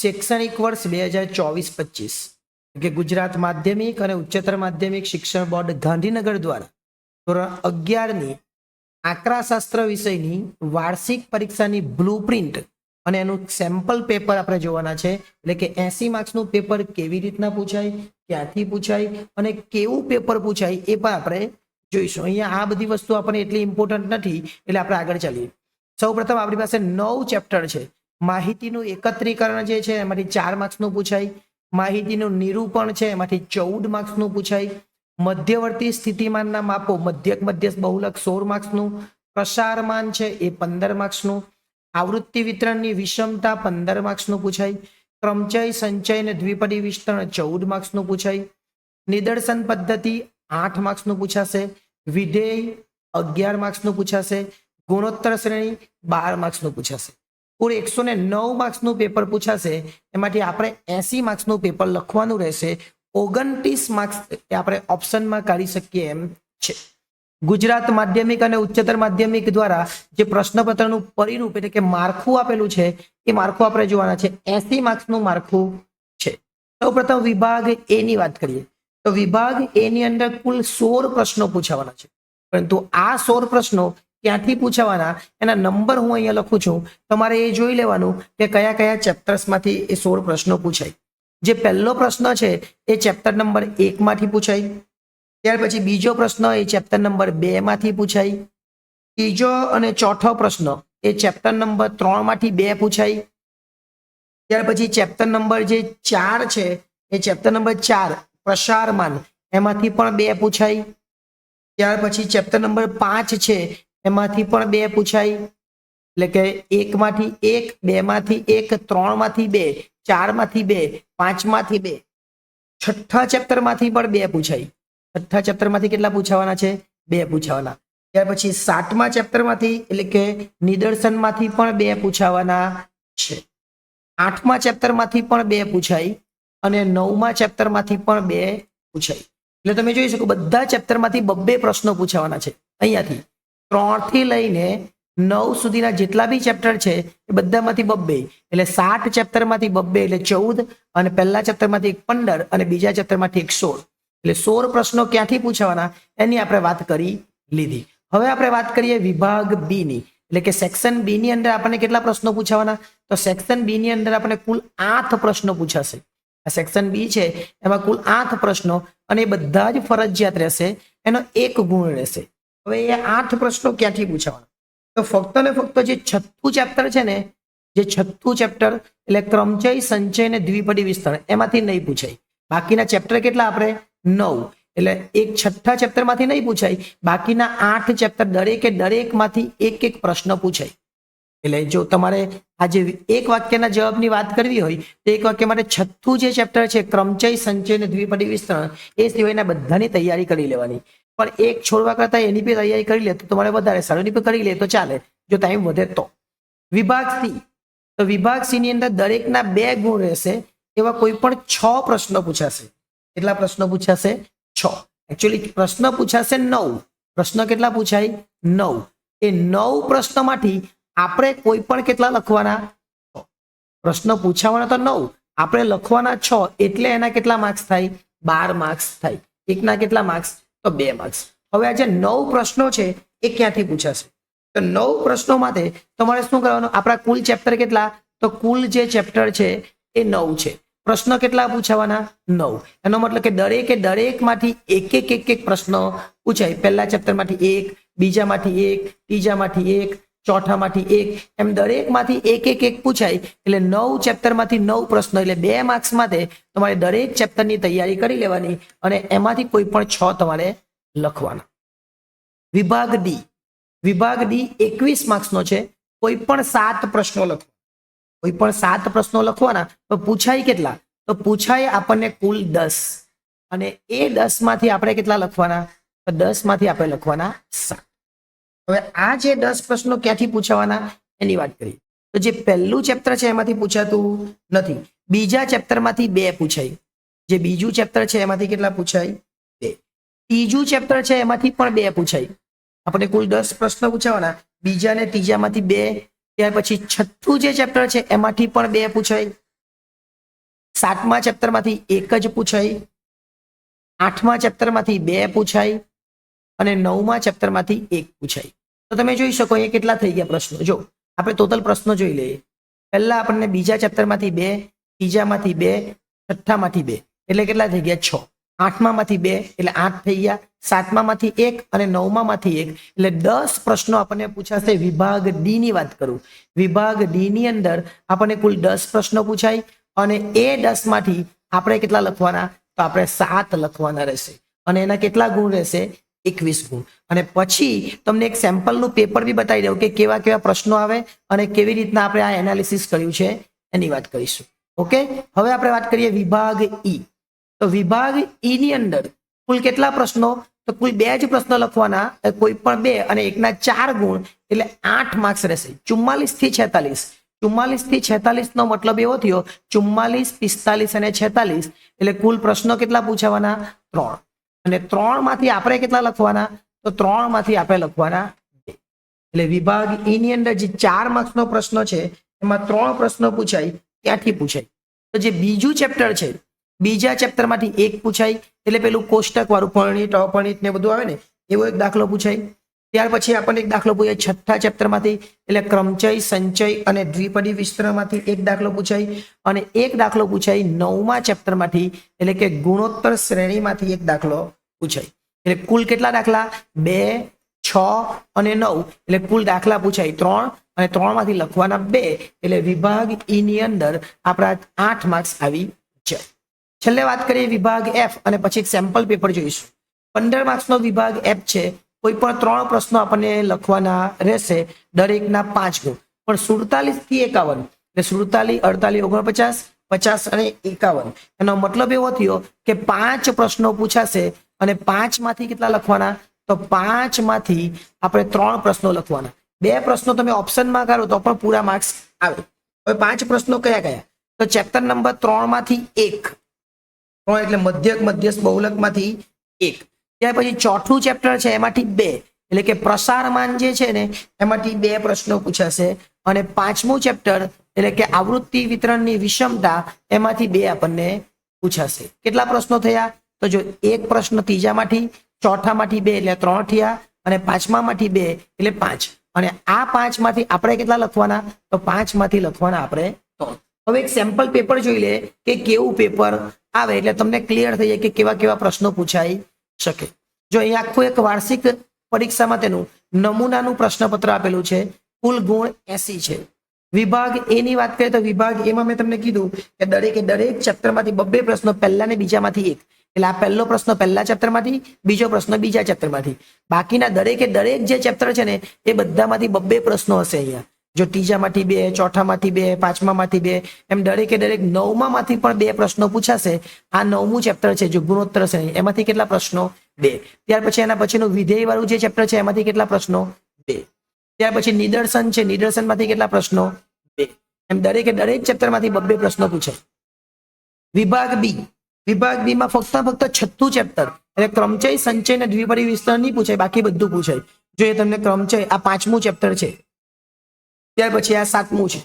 શૈક્ષણિક વર્ષ 2024-25 કે ગુજરાત માધ્યમિક અને ઉચ્ચતર માધ્યમિક શિક્ષણ બોર્ડ ગાંધીનગર દ્વારા ધોરણ 11ની આંકડાશાસ્ત્ર વિષયની વાર્ષિક પરીક્ષાની બ્લુપ્રિન્ટ અને એનું સેમ્પલ પેપર આપણે જોવાના છે. એટલે કે 80 માર્ક્સનું પેપર કેવી રીતના પૂછાય, ક્યાંથી પૂછાય અને કેવું પેપર પૂછાય એ પણ આપણે જોઈશું. અહીંયા આ બધી વસ્તુ આપણને એટલી ઇમ્પોર્ટન્ટ નથી એટલે આપણે આગળ ચાલીએ. સૌપ્રથમ આપણી પાસે 9 ચેપ્ટર છે. માહિતીનું એકત્રીકરણ જે છે એમાંથી 4 માર્ક્સનું પૂછાય. માહિતીનું નિરૂપણ છે એમાંથી 14 માર્ક્સનું પૂછાય. મધ્યવર્તી સ્થિતિમાનના માપો મધ્યક મધ્યસ્થ બહુલક 16 માર્ક્સનું. પ્રસારમાન છે એ 15 માર્ક્સનું. આવૃત્તિ વિતરણની વિષમતા 15 માર્ક્સનું પૂછાય. ક્રમચય સંચય અને દ્વિપદી વિસ્તરણ 14 માર્ક્સનું પૂછાય. નિદર્શન પદ્ધતિ 8 માર્ક્સનું પૂછાશે. વિધેય 11 માર્ક્સનું પૂછાશે. ગુણોત્તર શ્રેણી 12 માર્ક્સનું પૂછાશે. કુલ 109 માર્ક્સનું પેપર પૂછાશે. એમાંથી આપણે 80 માર્ક્સનું પેપર લખવાનું રહેશે. 29 માર્ક્સ આપણે ઓપ્શનમાં કાઢી શકીએ એમ છે. ગુજરાત માધ્યમિક અને ઉચ્ચતર માધ્યમિક દ્વારા જે પ્રશ્નપત્રનું પરિરૂપ એટલે કે માળખું આપેલું છે એ માળખું આપણે જોવાના છે. 80 માર્ક્સનું માળખું છે. સૌપ્રથમ વિભાગ એ ની વાત કરીએ તો વિભાગ એ ની અંદર કુલ 16 પ્રશ્નો પૂછાવાના છે. પરંતુ આ 16 પ્રશ્નો ક્યાંથી પૂછાવાના એના નંબર હું અહીંયા લખું છું. તમારે એ જોઈ લેવાનું કે કયા કયા ચેપ્ટર્સમાંથી એ 16 પ્રશ્નો પૂછાય. જે પહેલો પ્રશ્ન છે એ ચેપ્ટર નંબર 1 માંથી પૂછાય. ત્યાર પછી બીજો પ્રશ્ન એ ચેપ્ટર નંબર 2 માંથી પૂછાય. ત્રીજો અને ચોથો પ્રશ્ન એ ચેપ્ટર નંબર 3 માંથી 2 પૂછાય. ત્યાર પછી ચેપ્ટર નંબર જે 4 છે એ ચેપ્ટર નંબર 4 પ્રસારમાન એમાંથી પણ 2 પૂછાય. ત્યાર પછી ચેપ્ટર નંબર 5 છે એમાંથી પણ 2 પૂછાય. એટલે કે 1 માંથી 1, 2 માંથી 1, 3 માંથી 2, 4 માંથી 2, 5 માંથી 2. છઠ્ઠા ચેપ્ટર માંથી પણ 2 પૂછાય. છઠ્ઠા ચેપ્ટર માંથી કેટલા પૂછાવાના છે? 2 પૂછાવાના. ત્યાર પછી 7મા ચેપ્ટર માંથી એટલે કે નિદર્શન માંથી પણ 2 પૂછાવાના છે. 8મા ચેપ્ટર માંથી પણ 2 પૂછાય અને 9મા ચેપ્ટર માંથી પણ 2 પૂછાય. એટલે તમે જોઈ શકો બધા ચેપ્ટર માંથી 2 પ્રશ્નો પૂછાવાના છે. અહીંયાથી 3 થી લઈને 9 સુધીના જેટલા બી ચેપ્ટર છે એ બધામાંથી 2 એટલે 7 ચેપ્ટરમાંથી 2 એટલે 14 અને પહેલા ચેપ્ટરમાંથી 15 અને બીજા ચેપ્ટરમાંથી 16 એટલે 16 પ્રશ્નો ક્યાંથી પૂછાવાના એની આપણે વાત કરી લીધી. હવે આપણે વાત કરીએ વિભાગ બી ની એટલે કે સેક્શન બી ની અંદર આપણને કેટલા પ્રશ્નો પૂછાવાના? તો સેક્શન બી ની અંદર આપણને કુલ 8 પ્રશ્નો પૂછાશે. આ સેક્શન બી છે એમાં કુલ 8 પ્રશ્નો અને એ બધા જ ફરજિયાત રહેશે. એનો 1 ગુણ રહેશે. હવે એ 8 પ્રશ્નો ક્યાંથી પૂછાવાના? તો ફક્ત ને ફક્ત જે 6થું ચેપ્ટર છે ને, જે 6થું ચેપ્ટર એટલે ક્રમચય સંચય અને દ્વિપદી વિસ્તરણ એમાંથી નહીં પૂછાય. બાકીના ચેપ્ટર કેટલા આપણે? 9 એટલે એક 6થા ચેપ્ટર માંથી નહીં પૂછાય. બાકીના 8 ચેપ્ટર દરેકમાંથી એક પ્રશ્ન પૂછાય. એટલે જો તમારે આજે એક વાક્યના જવાબની વાત કરવી હોય તો એક વાક્ય માટે 6થું જે ચેપ્ટર છે ક્રમચય સંચય અને દ્વિપદી વિસ્તરણ એ સિવાયના બધાની તૈયારી કરી લેવાની. પણ એક છોડવા કરતા એની બી તૈયારી કરી લે તો તમારે વધારે સારું. એની બી કરી લે તો ચાલે જો ટાઈમ વધે તો. વિભાગ સી તો વિભાગ સી ની અંદર દરેકના 2 ગુણ રહેશે. એવા કોઈ પણ 6 પ્રશ્નો પૂછાશે. કેટલા પ્રશ્નો પૂછાશે? 6. એકચ્યુઅલી પ્રશ્ન પૂછાશે 9. પ્રશ્ન કેટલા પૂછાય? 9. એ 9 પ્રશ્નોમાંથી આપણે કોઈ પણ કેટલા લખવાના? 6. પ્રશ્ન પૂછાવાના તો 9, આપણે લખવાના 6 એટલે એના કેટલા માર્ક્સ થાય? 12 માર્ક્સ થાય. એકના કેટલા માર્ક્સ? તો 2 માર્ક્સ. હવે આ જે 9 પ્રશ્નો છે એ ક્યાંથી પૂછાશે? તો 9 પ્રશ્નો માટે તમારે શું કરવાનું? આપણા કુલ ચેપ્ટર કેટલા? તો કુલ જે ચેપ્ટર છે એ 9 છે. પ્રશ્નો કેટલા પૂછાવાના? 9. એનો મતલબ કે દરેકમાંથી એક પ્રશ્ન પૂછાય. પહેલા ચેપ્ટરમાંથી 1, બીજામાંથી 1, ત્રીજામાંથી 1, ચોથામાંથી 1 એમ દરેકમાંથી એક પૂછાય. એટલે 9 ચેપ્ટરમાંથી 9 પ્રશ્નો એટલે 2 માર્ક્સ માટે તમારે દરેક ચેપ્ટરની તૈયારી કરી લેવાની અને એમાંથી કોઈ પણ 6 તમારે લખવાના. વિભાગ ડી 21 માર્ક્સનો છે. કોઈ પણ 7 પ્રશ્નો લખવા. કોઈ પણ 7 પ્રશ્નો લખવાના. તો પૂછાય કેટલા? તો પૂછાય આપણને કુલ 10 અને એ 10 માંથી આપણે કેટલા લખવાના? તો 10 માંથી આપણે લખવાના 7. હવે આ જે 10 પ્રશ્નો ક્યાંથી પૂછાવાના એની વાત કરીએ તો જે પહેલું ચેપ્ટર છે એમાંથી પૂછાતું નથી. બીજા ચેપ્ટરમાંથી 2 પૂછાય. જે બીજું ચેપ્ટર છે એમાંથી કેટલા પૂછાય? 2. ત્રીજું ચેપ્ટર છે એમાંથી પણ 2 પૂછાય. આપણે કુલ 10 પ્રશ્નો પૂછાવાના. બીજા ને ત્રીજામાંથી 2. ત્યાર પછી 6થું જે ચેપ્ટર છે એમાંથી પણ 2 પૂછાય. 7મા ચેપ્ટરમાંથી 1 જ પૂછાય, 8મા ચેપ્ટરમાંથી 2 પૂછાય અને 9મા ચેપ્ટરમાંથી 1 પૂછાય. તો તમે જોઈ શકો અહીંયા કેટલા થઈ ગયા પ્રશ્નો. જો આપણે ટોટલ પ્રશ્નો જોઈ લઈએ. પહેલા આપણને બીજા ચેપ્ટરમાંથી 2, ત્રીજામાંથી 2, છઠ્ઠામાંથી 2 એટલે કેટલા થઈ ગયા 6, 8મામાંથી 2 એટલે 8 થઈ ગયા, 7મામાંથી 1 અને 9મામાંથી 1 એટલે 10 પ્રશ્નો આપણને પૂછાશે. વિભાગ ડી ની વાત કરું, વિભાગ ડી ની અંદર આપણને કુલ 10 પ્રશ્નો પૂછાય અને એ 10 માંથી આપણે કેટલા લખવાના, તો આપણે 7 લખવાના રહેશે અને એના કેટલા ગુણ રહેશે, 21 ગુણ. અને પછી તમને એક સેમ્પલનું પેપર બી બતાવી દઉં કે કેવા કેવા પ્રશ્નો આવે અને કેવી રીતના આપણે આ એનાલિસિસ કર્યું છે એની વાત કરીશું. ઓકે, હવે આપણે વાત કરીએ વિભાગ ઈ. તો વિભાગ ઈ ની અંદર કુલ કેટલા પ્રશ્નો, તો કુલ 2 જ પ્રશ્નો લખવાના, કોઈ પણ 2 અને એકના 4 ગુણ એટલે 8 માર્ક્સ રહેશે. 44 થી 46, 44 થી 46 નો મતલબ એવો થયો 44, 45 અને 46 એટલે કુલ પ્રશ્નો કેટલા પૂછાવાના, 3. અને 3 માંથી આપણે કેટલા લખવાના, તો 3 માંથી આપણે લખવાના 2. એટલે વિભાગ ઈ ની અંદર જે 4 માર્ક્સ નો પ્રશ્ન છે એમાં 3 પ્રશ્નો પૂછાય, ત્યાંથી પૂછાય. તો જે બીજું ચેપ્ટર છે, બીજા ચેપ્ટરમાંથી 1 પૂછાય એટલે પેલું કોષ્ટક વાળું પરિણિત અપરિણિત ને બધું આવે ને એવો એક દાખલો પૂછાય. ત્યાર પછી આપણને એક દાખલો પૂછાય છઠ્ઠા ચેપ્ટરમાંથી એટલે ક્રમચય, સંચય અને દ્વિપદી વિસ્તરણમાંથી એક દાખલો પૂછાય અને એક દાખલો પૂછાય 9મા ચેપ્ટરમાંથી એટલે કે ગુણોત્તર શ્રેણીમાંથી એક દાખલો પૂછાય. એટલે કુલ કેટલા દાખલા, 2, 6 અને 9 એટલે કુલ દાખલા પૂછાય 3 અને 3 માંથી લખવાના 2 એટલે વિભાગ ઈ ની અંદર આપણા 8 માર્ક્સ આવી જાય. છેલ્લે વાત કરીએ વિભાગ એફ અને પછી એક સેમ્પલ પેપર જોઈશું. 15 માર્ક્સનો વિભાગ એફ છે. કોઈ પણ 3 પ્રશ્નો આપણને લખવાના રહેશે, દરેકના 5 ગુણ. પણ 47 થી 51 એટલે 47, 48, 49, 50 અને 51 એનો મતલબ એવો થયો કે 5 પ્રશ્નો પૂછાશે અને 5 માંથી કેટલા લખવાના, તો 5 માંથી આપણે 3 પ્રશ્નો લખવાના. 2 પ્રશ્નો તમે ઓપ્શનમાં કરો તો પણ પૂરા માર્ક્સ આવે. હવે 5 પ્રશ્નો કયા કયા, તો ચેપ્ટર નંબર 3 માંથી 1, 3 એટલે મધ્યક, મધ્યસ્થ, બહુલકમાંથી 1. ત્યાર પછી ચોથું ચેપ્ટર છે એમાંથી 2 એટલે કે પ્રસારમાન જે છે ને એમાંથી 2 પ્રશ્નો પૂછાશે અને 5મું ચેપ્ટર એટલે કે આવૃત્તિ વિતરણની વિષમતા એમાંથી 2 આપણને પૂછાશે. કેટલા પ્રશ્નો થયા, તો જો એક પ્રશ્ન ત્રીજામાંથી, ચોથામાંથી 2 એટલે 3 થયા અને 5મામાંથી 2 એટલે 5 અને આ 5 માંથી આપણે કેટલા લખવાના, તો 5 માંથી લખવાના આપણે 3. હવે એક સેમ્પલ પેપર જોઈ લે કે કેવું પેપર આવે એટલે તમને ક્લિયર થઈ જાય કે કેવા કેવા પ્રશ્નો પૂછાઈ શકે. જો અહીંયા આખું એક વાર્ષિક પરીક્ષામાં તેનું નમૂનાનું પ્રશ્નપત્ર આપેલું છે. કુલ ગુણ 80 છે. વિભાગ એ ની વાત કરીએ તો વિભાગ એમાં મેં તમને કીધું કે દરેક ચેપ્ટરમાંથી 2 પ્રશ્નો પહેલા ને બીજામાંથી 1 એટલે આ પહેલો પ્રશ્ન પહેલા ચેપ્ટરમાંથી, બીજો પ્રશ્ન બીજા ચેપ્ટરમાંથી. બાકીના દરેક જે ચેપ્ટર છે ને એ બધામાંથી 2 પ્રશ્નો હશે. અહીંયા જો ત્રીજામાંથી 2, ચોથામાંથી 2, 5મામાંથી 2 એમ દરેક 9મામાંથી પણ 2 પ્રશ્નો પૂછાશે. આ 9મું ચેપ્ટર છે જો ગુણોત્તર શ્રેણી એમાંથી કેટલા પ્રશ્નો, 2. ત્યાર પછી એના પછીનું વિધેય વાળું જે ચેપ્ટર છે એમાંથી કેટલા પ્રશ્નો, 2. ત્યાર પછી નિદર્શન છે, નિદર્શનમાંથી કેટલા પ્રશ્નો, 2. એમ દરેક ચેપ્ટરમાંથી 2 પ્રશ્નો પૂછાય. વિભાગ બી, વિભાગ બી માં ફક્ત છઠ્ઠું ચેપ્ટર એટલે ક્રમચય, સંચય અને દ્વિપદી વિસ્તરણ નહીં પૂછાય, બાકી બધું પૂછાય. જો એ તમને ક્રમચય આ 5મું ચેપ્ટર છે, ત્યાર પછી આ 7મું છે,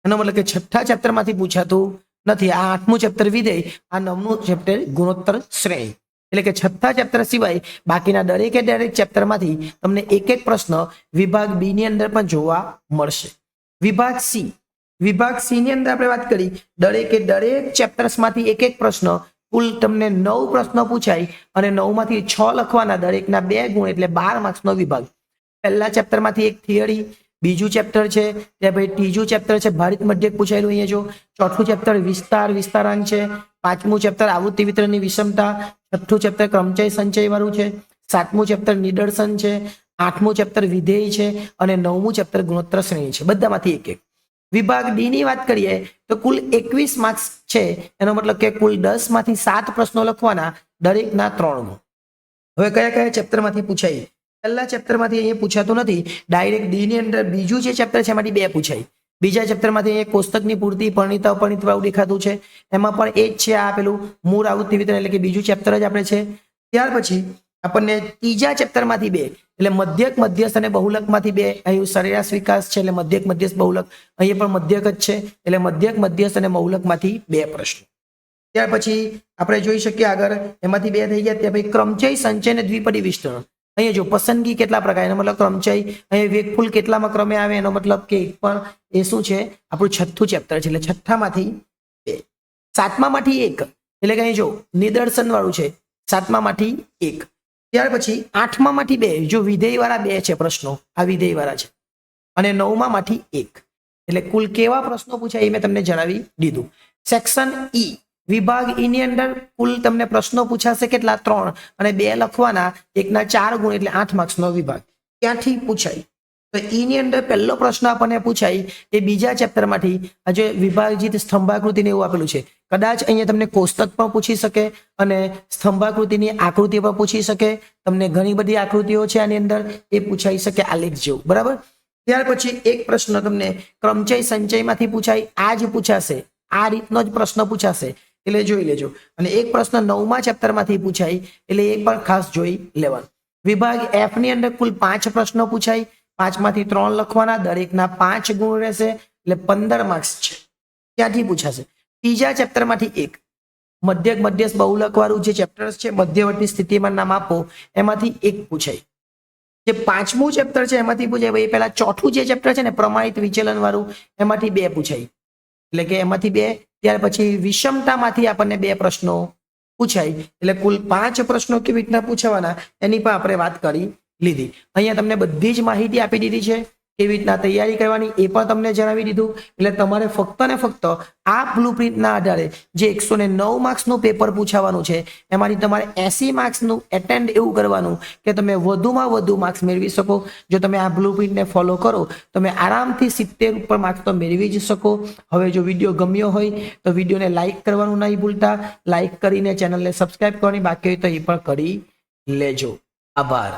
એનો મતલબ કે છઠ્ઠા ચેપ્ટરમાંથી પૂછાતું નથી. આ 8મું ચેપ્ટર વિધેય, આ 9મું ચેપ્ટર ગુણોત્તર શ્રેણી. એટલે કે છઠ્ઠા ચેપ્ટર સિવાય બાકીના દરેક ચેપ્ટરમાંથી તમને એક પ્રશ્ન વિભાગ બી ની અંદર પણ જોવા મળશે. વિભાગ સી, વિભાગ સી ની અંદર આપણે વાત કરી દરેક ચેપ્ટર્સમાંથી એક પ્રશ્ન, કુલ તમને 9 પ્રશ્નો પૂછાય અને 9માંથી 6 લખવાના, દરેકના 2 ગુણ એટલે 12 માર્ક્સનો વિભાગ. પહેલા ચેપ્ટરમાંથી એક થિયરી, બીજું ચેપ્ટર છે, ત્યાર પછી ત્રીજું ચેપ્ટર છે ભારિત મધ્યક પૂછાયેલું અહીંયા જો, ચોથું ચેપ્ટર વિસ્તાર, વિસ્તારાંક છે, 5મું ચેપ્ટર આવૃત્તિ વિતરણની વિષમતા, છઠ્ઠું ચેપ્ટર ક્રમચય સંચય વાળું છે, 7મું ચેપ્ટર નિદર્શન છે, 8મું ચેપ્ટર વિધેય છે અને 9મું ચેપ્ટર ગુણોત્તર શ્રેણી છે. બધામાંથી એક. વિભાગ ડી ની વાત કરીએ તો કુલ 21 માર્ક્સ છે. એનો મતલબ કે કુલ 10 માંથી 7 પ્રશ્નો લખવાના, દરેકના 3 ગુણ. હવે કયા કયા ચેપ્ટરમાંથી પૂછાય, પહેલા ચેપ્ટરમાંથી અહીંયા પૂછાતું નથી, ડાયરેક્ટ ડી ની અંદર બીજું જે ચેપ્ટર છે એમાંથી 2 પૂછાય. બીજા ચેપ્ટરમાંથી અહીંયા કોષ્ટકની પૂર્તિ, પરિણિત અપરિણિત વાળું દેખાતું છે, એમાં પણ એ જ છે. આ પેલું મૂળ આવૃત્તિ વિતરણ એટલે કે બીજું ચેપ્ટર જ આપણે છે. ત્યાર પછી આપણને ત્રીજા ચેપ્ટરમાંથી 2 એટલે મધ્યક, મધ્યસ્થ અને બહુલકમાંથી 2. અહીં સરેરાશ વિકાસ છે એટલે મધ્યક, મધ્યસ્થ, બહુલક. અહીંયા પણ મધ્યક જ છે એટલે મધ્યક, મધ્યસ્થ અને બહુલકમાંથી 2 પ્રશ્નો. ત્યાર પછી આપણે જોઈ શકીએ આગળ એમાંથી બે થઈ ગયા. ત્યાં પછી ક્રમચય, સંચય અને દ્વિપદી વિસ્તરણ. અહીંયા જો પસંદગી કેટલા પ્રકાર, એનો મતલબ ક્રમચય. અહીંયા વેગફૂલ કેટલામાં ક્રમે આવે, એનો મતલબ કે એક પણ એ શું છે, આપણું છઠ્ઠું ચેપ્ટર છે, એટલે છઠ્ઠામાંથી બે. સાતમામાંથી એક, એટલે કે અહીં જો નિદર્શન વાળું છે, સાતમામાંથી એક. ત્યાર પછી આઠમામાંથી બે, જો વિધેય વાળા બે છે પ્રશ્નો, આ વિધેય વાળા છે, અને નવમામાંથી એક. એટલે કુલ કેવા પ્રશ્નો પૂછાય એ મેં તમને જણાવી દીધું. સેક્શન ઈ, વિભાગ ઈ ની અંદર કુલ તમને પ્રશ્નો પૂછાશે કેટલા, 3, અને 2 લખવાના, 1ના 4 ગુણ એટલે 8 માર્ક્સનો વિભાગ. ક્યાંથી પૂછાય? તો ઈ ની અંદર પહેલો પ્રશ્ન આપણને પૂછાય એ બીજા ચેપ્ટરમાંથી, આ જે વિભાજિત સ્તંભાકૃતિને એવું આપેલું છે. કદાચ અહીંયા તમને કોષ્ટક પણ પૂછી શકે અને સ્તંભાકૃતિની આકૃતિ પણ પૂછી શકે. તમને ઘણી બધી આકૃતિઓ છે આની અંદર, એ પૂછાઈ શકે આલેખ જેવું, બરાબર. ત્યાર પછી એક પ્રશ્ન તમને ક્રમચય સંચયમાંથી પૂછાય, આ જ પૂછાશે, આ રીતનો જ પ્રશ્ન પૂછાશે, એટલે જોઈ લેજો. અને એક પ્રશ્ન 9મા ચેપ્ટરમાંથી પૂછાય, એટલે એ પણ ખાસ જોઈ લેવાનું. વિભાગ એફ ની અંદર કુલ 5 પ્રશ્નો પૂછાય, 5માંથી 3 લખવાના, દરેકના 5 ગુણ રહેશે, એટલે 15 માર્ક્સ છે. ક્યાંથી પૂછાશે? ત્રીજા ચેપ્ટરમાંથી એક, મધ્યસ્થ બહુલક વાળું જે ચેપ્ટર છે, મધ્યવર્તી સ્થિતિમાન નામ આપો, એમાંથી એક પૂછાય. જે 5મું ચેપ્ટર છે એમાંથી પૂછાય. એ પહેલા ચોથું જે ચેપ્ટર છે ને, પ્રમાણિત વિચલન વાળું, એમાંથી 2 પૂછાય, એટલે કે એમાંથી 2. ત્યાર પછી વિષમતામાંથી આપણને 2 પ્રશ્નો પૂછાય, એટલે કુલ 5 પ્રશ્નો કેવી રીતના પૂછવાના એની પણ આપણે વાત કરી લીધી. અહીંયા તમને બધી જ માહિતી આપી દીધી છે, કેવી રીતના તૈયારી કરવાની એ પણ તમને જણાવી દીધું. એટલે તમારે ફક્ત ને ફક્ત આ બ્લુપ્રિન્ટના આધારે જે 109 માર્ક્સનું પેપર પૂછાવાનું છે, એમાંથી તમારે 80 માર્ક્સનું એટેન્ડ એવું કરવાનું કે તમે વધુમાં વધુ માર્ક્સ મેળવી શકો. જો તમે આ બ્લુપ્રિન્ટને ફોલો કરો, તમે આરામથી 70 ઉપર માર્ક્સ તો મેળવી જ શકો. હવે જો વિડીયો ગમ્યો હોય તો વિડીયોને લાઈક કરવાનું નહીં ભૂલતા, લાઈક કરીને ચેનલને સબસ્ક્રાઇબ કરવાની બાકી હોય તો એ પણ કરી લેજો. આભાર.